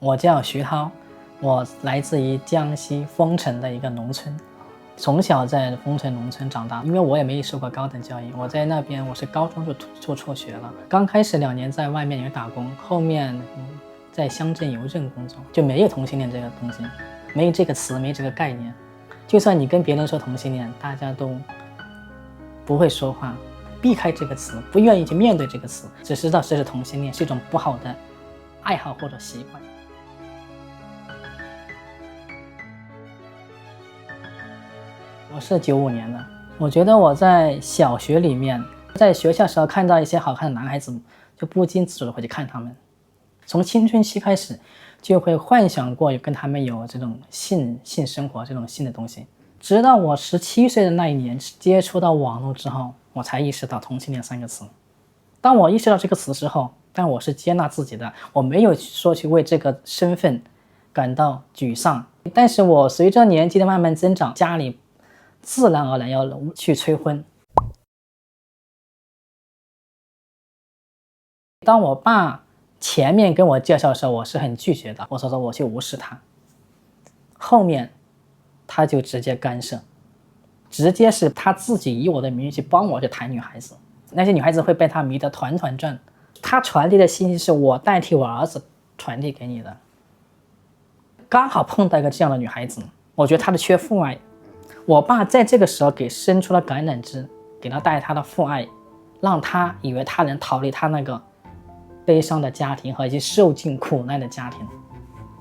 我叫徐涛，我来自于江西丰城的一个农村，从小在丰城农村长大。因为我也没受过高等教育，我在那边我是高中就辍学了。刚开始2年在外面有打工，后面在乡镇邮政工作，就没有同性恋这个东西，没有这个词，没这个概念。就算你跟别人说同性恋，大家都不会说话，避开这个词，不愿意去面对这个词，只知道这是同性恋，是一种不好的爱好或者习惯。我是95年的，我觉得我在小学里面，在学校时候看到一些好看的男孩子，就不经自主的会去看他们。从青春期开始，就会幻想过跟他们有这种性生活，这种性的东西。直到我17岁的那一年接触到网络之后，我才意识到同性恋3个词。当我意识到这个词之后，但我是接纳自己的，我没有说去为这个身份感到沮丧。但是我随着年纪的慢慢增长，家里自然而然要去催婚。当我爸前面跟我介绍的时候，我是很拒绝的，我说我去无视他。后面他就直接干涉，直接是他自己以我的名义去帮我去谈女孩子，那些女孩子会被他迷得团团转。他传递的信息是我代替我儿子传递给你的。刚好碰到一个这样的女孩子，我觉得她的缺父爱。我爸在这个时候给伸出了橄榄枝，给他带他的父爱，让他以为他能逃离他那个悲伤的家庭和一些受尽苦难的家庭。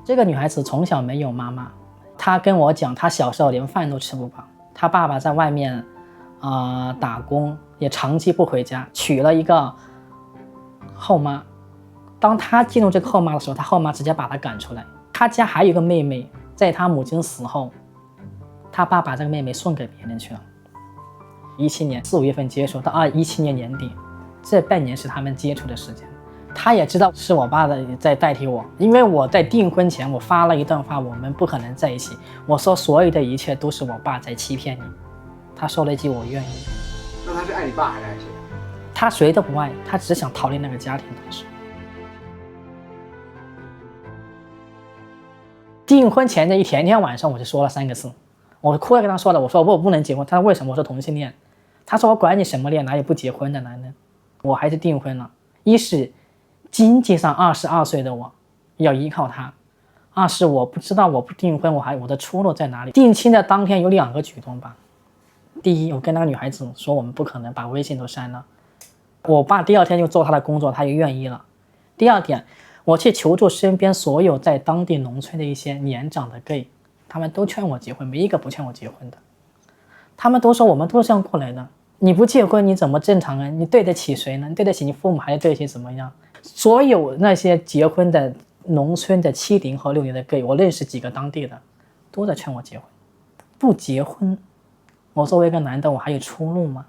这个女孩子从小没有妈妈，她跟我讲，她小时候连饭都吃不饱，她爸爸在外面打工，也长期不回家，娶了一个后妈。当她进入这个后妈的时候，她后妈直接把她赶出来。她家还有一个妹妹，在她母亲死后，他爸把这个妹妹送给别人去了。17年4、5月份接触到17年年底，这半年是他们接触的时间。他也知道是我爸在代替我，因为我在订婚前我发了一段话，我们不可能在一起。我说所有的一切都是我爸在欺骗你。他说了一句我愿意。那他是爱你爸还是爱谁？他谁都不爱，他只想逃离那个家庭。当时订婚前的一天晚上，我就说了3个字。我哭着跟他说了，我说我不能结婚。他说为什么？我说同性恋。他说我管你什么恋，哪有不结婚的男人？我还是订婚了。一是经济上22岁的我要依靠他，二是我不知道我不订婚我的出路在哪里。定亲的当天有2个举动吧。第一，我跟那个女孩子说我们不可能，把微信都删了。我爸第2天就做他的工作，他就愿意了。第二点，我去求助身边所有在当地农村的一些年长的 gay，他们都劝我结婚，没一个不劝我结婚的。他们都说我们都是这样过来的，你不结婚你怎么正常啊？你对得起谁呢？你对得起你父母还是对得起怎么样？所有那些结婚的农村的70后60的 gay， 我认识几个当地的都在劝我结婚。不结婚，我作为一个男的我还有出路吗？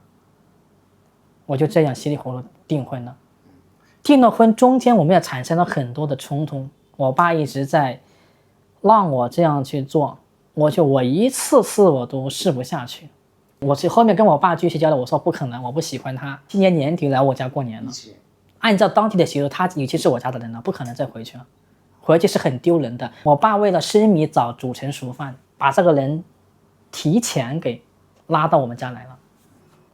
我就这样稀里糊涂订婚了。订了婚中间我们也产生了很多的冲突，我爸一直在让我这样去做，我一次次我都试不下去。我是后面跟我爸继续交流，我说不可能，我不喜欢他。今年年底来我家过年了，按照当地的习俗，他已经是我家的人了，不可能再回去了，回去是很丢人的。我爸为了生米早煮成熟饭，把这个人提前给拉到我们家来了。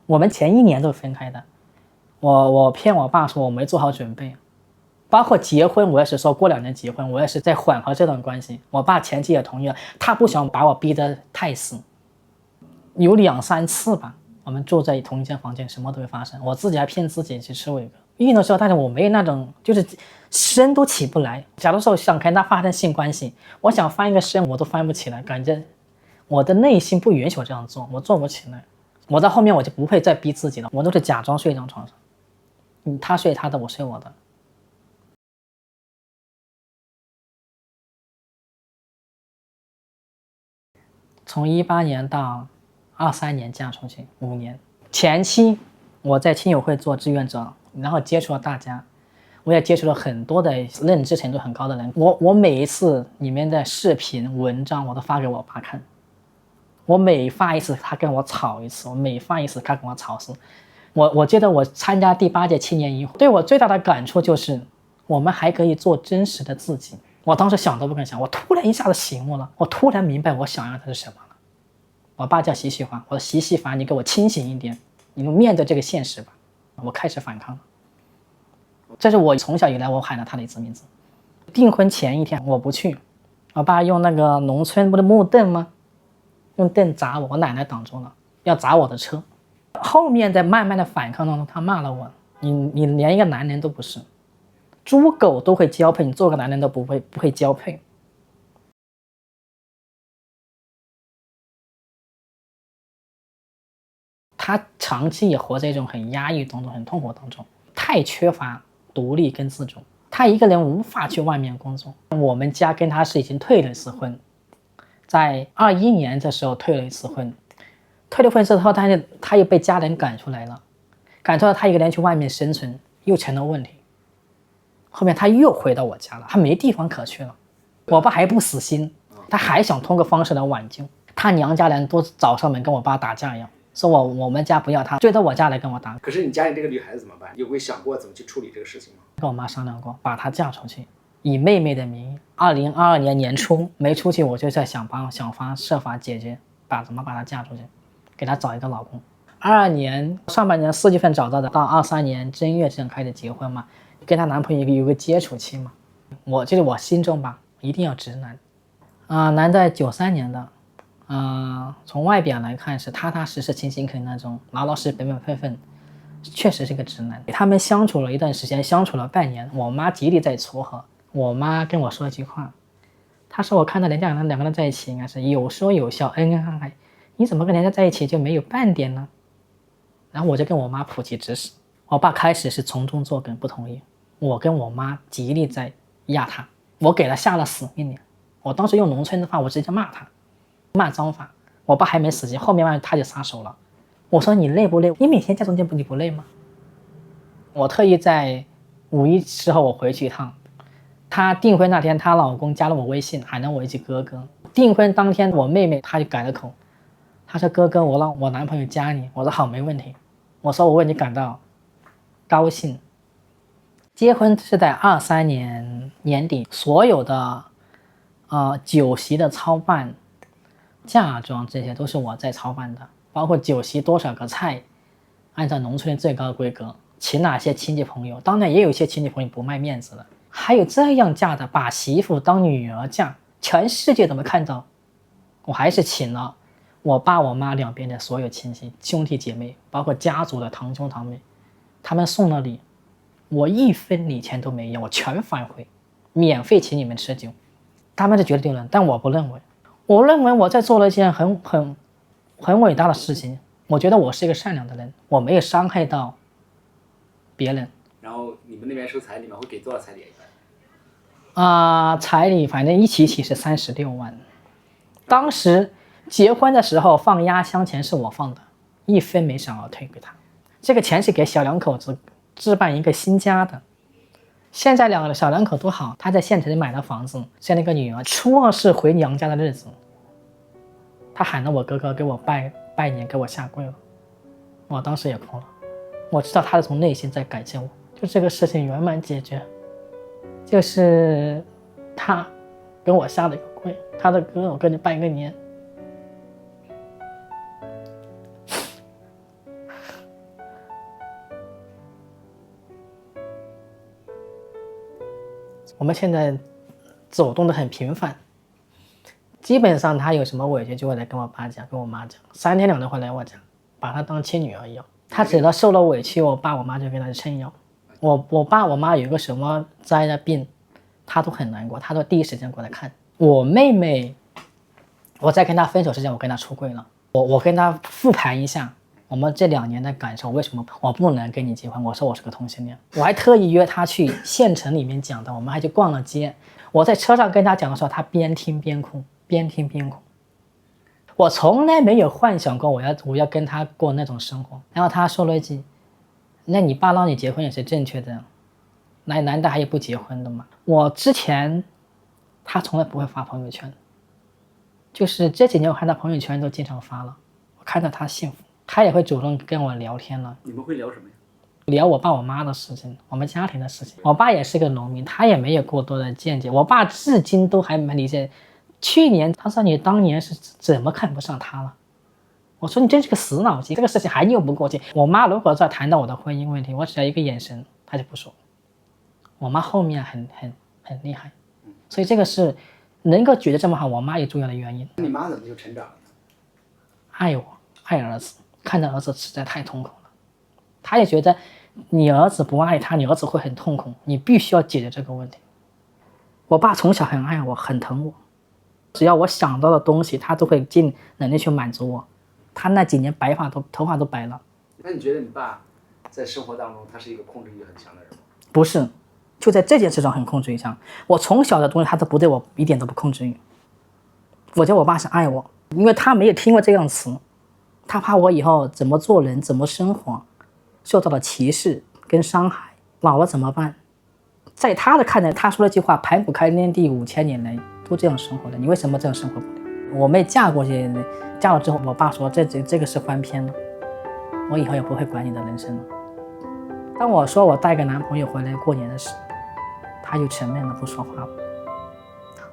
我们前1年都分开的，我骗我爸说我没做好准备。包括结婚，我也是说过2年结婚，我也是在缓和这段关系。我爸前期也同意了，他不想把我逼得太死。有2、3次吧，我们住在同一间房间，什么都会发生。我自己还骗自己去吃伟哥，硬的时候，但是我没有那种，就是身都起不来。假如说我想跟他发生性关系，我想翻一个身我都翻不起来，感觉我的内心不允许我这样做，我做不起来。我到后面我就不会再逼自己了，我都是假装睡一张床上，他睡他的，我睡我的。从18年到23年嫁出去5年，前期我在亲友会做志愿者，然后接触了大家，我也接触了很多的认知程度很高的人。我每一次里面的视频文章我都发给我爸看，我每发一次他跟我吵一次，我每发一次他跟我吵死。我觉得我参加第8届青年营，对我最大的感触就是我们还可以做真实的自己，我当时想都不敢想，我突然一下子醒悟了，我突然明白我想要的是什么了。我爸叫习习华，我说习习华，你给我清醒一点，你面对这个现实吧。我开始反抗了。这是我从小以来我喊了他的一次名字。订婚前一天我不去，我爸用那个农村不是木凳吗？用凳砸我，我奶奶挡住了，要砸我的车。后面在慢慢的反抗当中，他骂了我，你连一个男人都不是，猪狗都会交配，你做个男人都不会交配。他长期也活在一种很压抑当中，很痛苦当中，太缺乏独立跟自主，他一个人无法去外面工作。我们家跟他是已经退了一次婚，在21年的时候退了一次婚，退了婚之后他又被家人赶出来了，赶出来他一个人去外面生存又成了问题。后面他又回到我家了，他没地方可去了。我爸还不死心，他还想通过方式来挽救。他娘家人都找上门跟我爸打架一样，说我们家不要他，追到我家来跟我打。可是你家里这个女孩子怎么办？有没有想过怎么去处理这个事情吗？跟我妈商量过，把她嫁出去，以妹妹的名义。2022年年初没出去，我就在想方设法解决，怎么把她嫁出去，给她找一个老公。22年上半年4月份找到的，到23年正月正开始结婚嘛，跟她男朋友有个接触期嘛。我心中吧，一定要直男。男的93年的。从外表来看是踏踏实实、勤勤恳恳那种，老老实实、本本分分，确实是个直男。他们相处了一段时间，相处了半年，我妈极力在撮合。我妈跟我说一句话，她说我看到人家两个人在一起应该是有说有笑，恩恩爱爱，你怎么跟人家在一起就没有半点呢？然后我就跟我妈普及知识。我爸开始是从中作梗，不同意。我跟我妈极力在压他，我给他下了死命令。我当时用农村的话，我直接骂他。骂脏话，我爸还没死心，后面他就撒手了。我说你累不累？你每天家中间你不累吗？我特意在5一时候我回去一趟，她订婚那天，她老公加了我微信，喊了我一句哥哥。订婚当天，我妹妹她就改了口，她说哥哥，我让我男朋友加你。我说好，没问题。我说我为你感到高兴。结婚是在23年年底，所有的酒席的操办。嫁妆这些都是我在操办的，包括酒席多少个菜，按照农村的最高规格，请哪些亲戚朋友，当然也有一些亲戚朋友不卖面子的，还有这样嫁的，把媳妇当女儿嫁，全世界都没看到。我还是请了我爸我妈两边的所有亲戚兄弟姐妹，包括家族的堂兄堂妹，他们送了礼，我1分礼钱都没有，我全返回，免费请你们吃酒。他们就觉得丢人，但我不认为。我认为我在做了一件很伟大的事情。我觉得我是一个善良的人，我没有伤害到别人。然后你们那边收彩礼吗？会给多少彩礼？彩礼反正一起是36万。当时结婚的时候放压箱钱是我放的，1分没少要退给他。这个钱是给小两口子置办一个新家的。现在小两口多好，他在县城里买了房子，生了个女儿。初2是回娘家的日子，他喊了我哥哥给我拜年，给我下跪了。我当时也哭了，我知道他是从内心在感谢我。就这个事情圆满解决，就是他跟我下了一个跪，他的哥我跟你拜个年。我们现在走动的很频繁，基本上他有什么委屈就会来跟我爸讲，跟我妈讲，3天2头会来我家，把他当亲女儿一样。他只要受了委屈，我爸我妈就给他撑腰。我爸我妈有一个什么灾的病，他都很难过，他都第一时间过来看。我妹妹，我在跟她分手之前，我跟她出柜了，我跟她复盘一下我们这2年的感受，为什么我不能跟你结婚？我说我是个同性恋，我还特意约他去县城里面讲的，我们还去逛了街。我在车上跟他讲的时候，他边听边哭，边听边哭。我从来没有幻想过我要跟他过那种生活。然后他说了一句：“那你爸让你结婚也是正确的，男的还有不结婚的吗？”我之前他从来不会发朋友圈，就是这几年我看他朋友圈都经常发了，我看到他幸福。他也会主动跟我聊天了。你们会聊什么呀？聊我爸我妈的事情，我们家庭的事情。我爸也是个农民，他也没有过多的见解。我爸至今都还没理解。去年他说你当年是怎么看不上他了？我说你真是个死脑筋，这个事情还拗不过去。我妈如果再谈到我的婚姻问题，我只要一个眼神，她就不说。我妈后面很厉害，所以这个是能够觉得这么好，我妈也重要的原因。你妈怎么就成长了呢？爱我，爱儿子，看着儿子实在太痛苦了，她也觉得你儿子不爱他，你儿子会很痛苦，你必须要解决这个问题。我爸从小很爱我，很疼我。只要我想到的东西，他都会尽能力去满足我。他那几年头发都白了。那你觉得你爸在生活当中，他是一个控制欲很强的人吗？不是，就在这件事上很控制欲强。我从小的东西他都不对我一点都不控制欲。我觉得我爸是爱我，因为他没有听过这样的词，他怕我以后怎么做人，怎么生活，受到了歧视跟伤害，老了怎么办？在他的看来，他说了一句话：盘古开天地5000年来都这样生活的，你为什么这样生活不了？我妹嫁过去，嫁了之后，我爸说这个是翻篇了，我以后也不会管你的人生了。当我说我带个男朋友回来过年的时候，他就沉闷了，不说话了。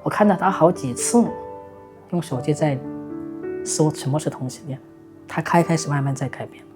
我看到他好几次用手机在搜什么是同性恋，他开始慢慢在改变了。